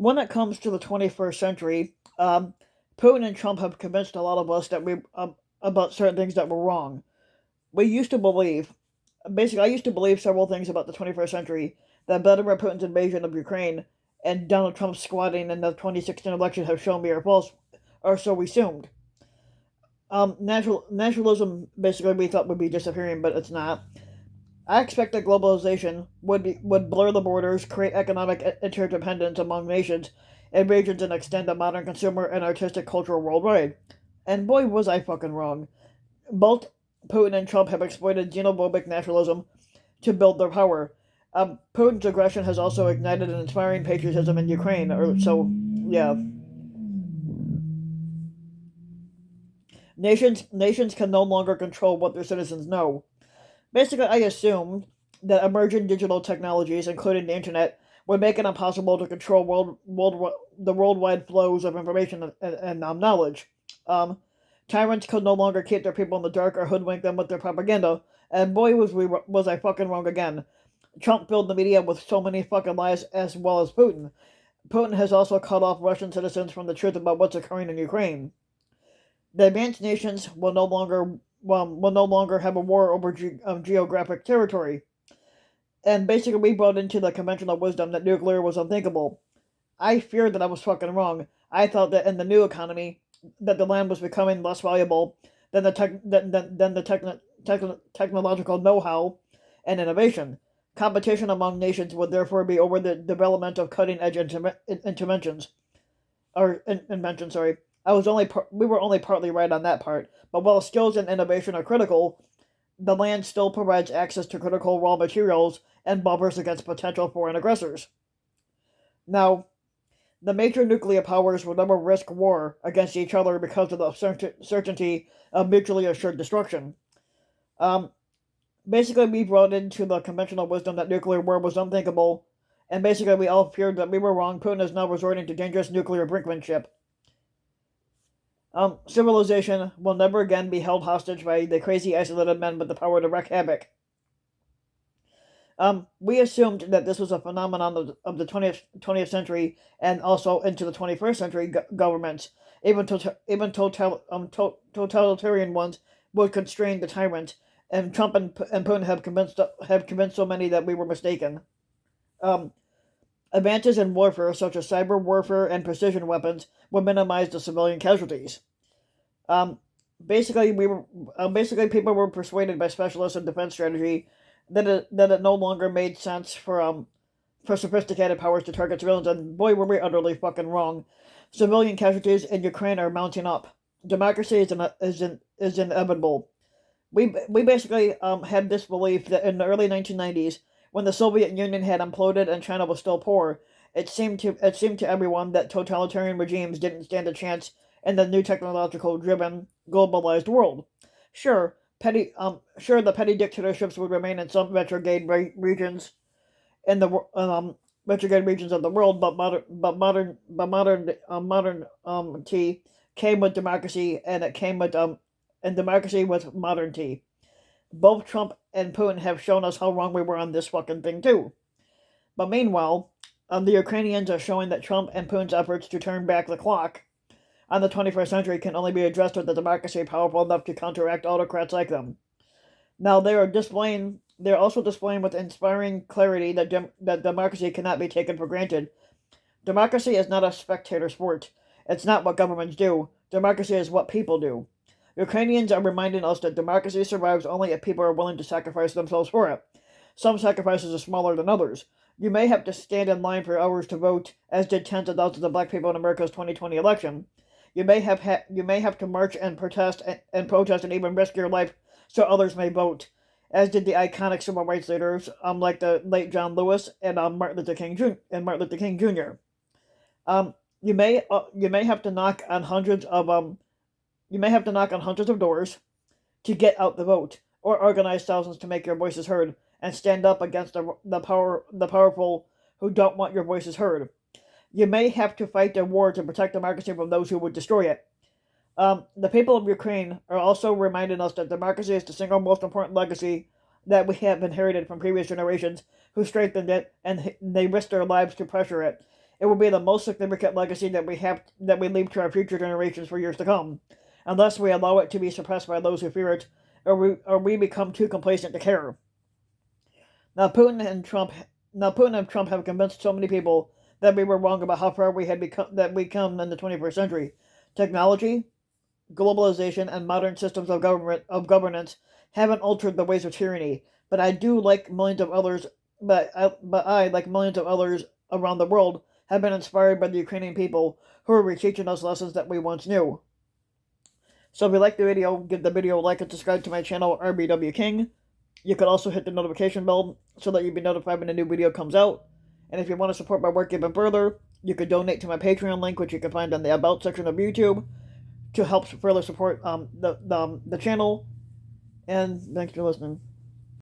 when it comes to the 21st century, Putin and Trump have convinced a lot of us that we about certain things that were wrong. We used to believe, basically, I used to believe several things about the 21st century that Vladimir Putin's invasion of Ukraine and Donald Trump's squatting in the 2016 election have shown me are false, or so we assumed. Nationalism basically we thought would be disappearing, but it's not. I expect that globalization would blur the borders, create economic interdependence among nations and regions, and extend the modern consumer and artistic culture worldwide. And boy, was I fucking wrong. Both Putin and Trump have exploited xenophobic nationalism to build their power. Putin's aggression has also ignited an inspiring patriotism in Ukraine. Or so, yeah. Nations can no longer control what their citizens know. Basically, I assumed that emerging digital technologies, including the internet, would make it impossible to control the worldwide flows of information and knowledge. Um, Tyrants could no longer keep their people in the dark or hoodwink them with their propaganda. And boy, was I fucking wrong again. Trump filled the media with so many fucking lies, as well as Putin. Putin has also cut off Russian citizens from the truth about what's occurring in Ukraine. The advanced nations will no longer have a war over geographic territory. And basically, we brought into the conventional wisdom that nuclear was unthinkable. I feared that I was fucking wrong. I thought that in the new economy, that the land was becoming less valuable than the technological know-how and innovation. Competition among nations would therefore be over the development of cutting-edge interventions or inventions. Sorry, we were only partly right on that part. But while skills and innovation are critical, the land still provides access to critical raw materials and buffers against potential foreign aggressors. Now, the major nuclear powers will never risk war against each other because of the certainty of mutually assured destruction. Um, Basically, we brought into the conventional wisdom that nuclear war was unthinkable, and basically we all feared that we were wrong. Putin is now resorting to dangerous nuclear brinkmanship. Civilization will never again be held hostage by the crazy isolated men with the power to wreak havoc. We assumed that this was a phenomenon of the 20th century and also into the 21st century governments. Totalitarian ones would constrain the tyrant, and Trump and Putin have convinced so many that we were mistaken. Um, Advances in warfare, such as cyber warfare and precision weapons, would minimize the civilian casualties. Um, basically people were persuaded by specialists in defense strategy that it no longer made sense for sophisticated powers to target civilians, and boy, were we utterly fucking wrong. Civilian casualties in Ukraine are mounting up. Democracy is inevitable. We basically had this belief that in the early 1990s, when the Soviet Union had imploded and China was still poor, it seemed to everyone that totalitarian regimes didn't stand a chance in the new technological driven globalized world. The petty dictatorships would remain in some in the retrograde regions of the world, but modern tea came with democracy, and it came with and democracy with modernty. Both Trump and Putin have shown us how wrong we were on this fucking thing too. But meanwhile, the Ukrainians are showing that Trump and Putin's efforts to turn back the clock on the 21st century can only be addressed with a democracy powerful enough to counteract autocrats like them. Now they're also displaying with inspiring clarity that democracy cannot be taken for granted. Democracy is not a spectator sport. It's not what governments do. Democracy is what people do. Ukrainians are reminding us that democracy survives only if people are willing to sacrifice themselves for it. Some sacrifices are smaller than others. You may have to stand in line for hours to vote, as did tens of thousands of black people in America's 2020 election. You may have to march and protest and even risk your life so others may vote, as did the iconic civil rights leaders, like the late John Lewis and Martin Luther King Jr. You may have to knock on hundreds of doors to get out the vote, or organize thousands to make your voices heard, and stand up against the powerful who don't want your voices heard. You may have to fight a war to protect democracy from those who would destroy it. The people of Ukraine are also reminding us that democracy is the single most important legacy that we have inherited from previous generations who strengthened it, and they risked their lives to pressure it. It will be the most significant legacy that we leave to our future generations for years to come, unless we allow it to be suppressed by those who fear it, or we become too complacent to care. Now Putin and Trump have convinced so many people that we were wrong about how far we come in the 21st century. Technology, globalization, and modern systems of governance haven't altered the ways of tyranny, but I do like millions of others. But I, like millions of others around the world, have been inspired by the Ukrainian people who are reteaching us lessons that we once knew. So if you like the video, give the video a like and subscribe to my channel, RBW King. You could also hit the notification bell so that you'll be notified when a new video comes out. And if you want to support my work even further, you could donate to my Patreon link, which you can find in the About section of YouTube, to help further support the channel. And thanks for listening.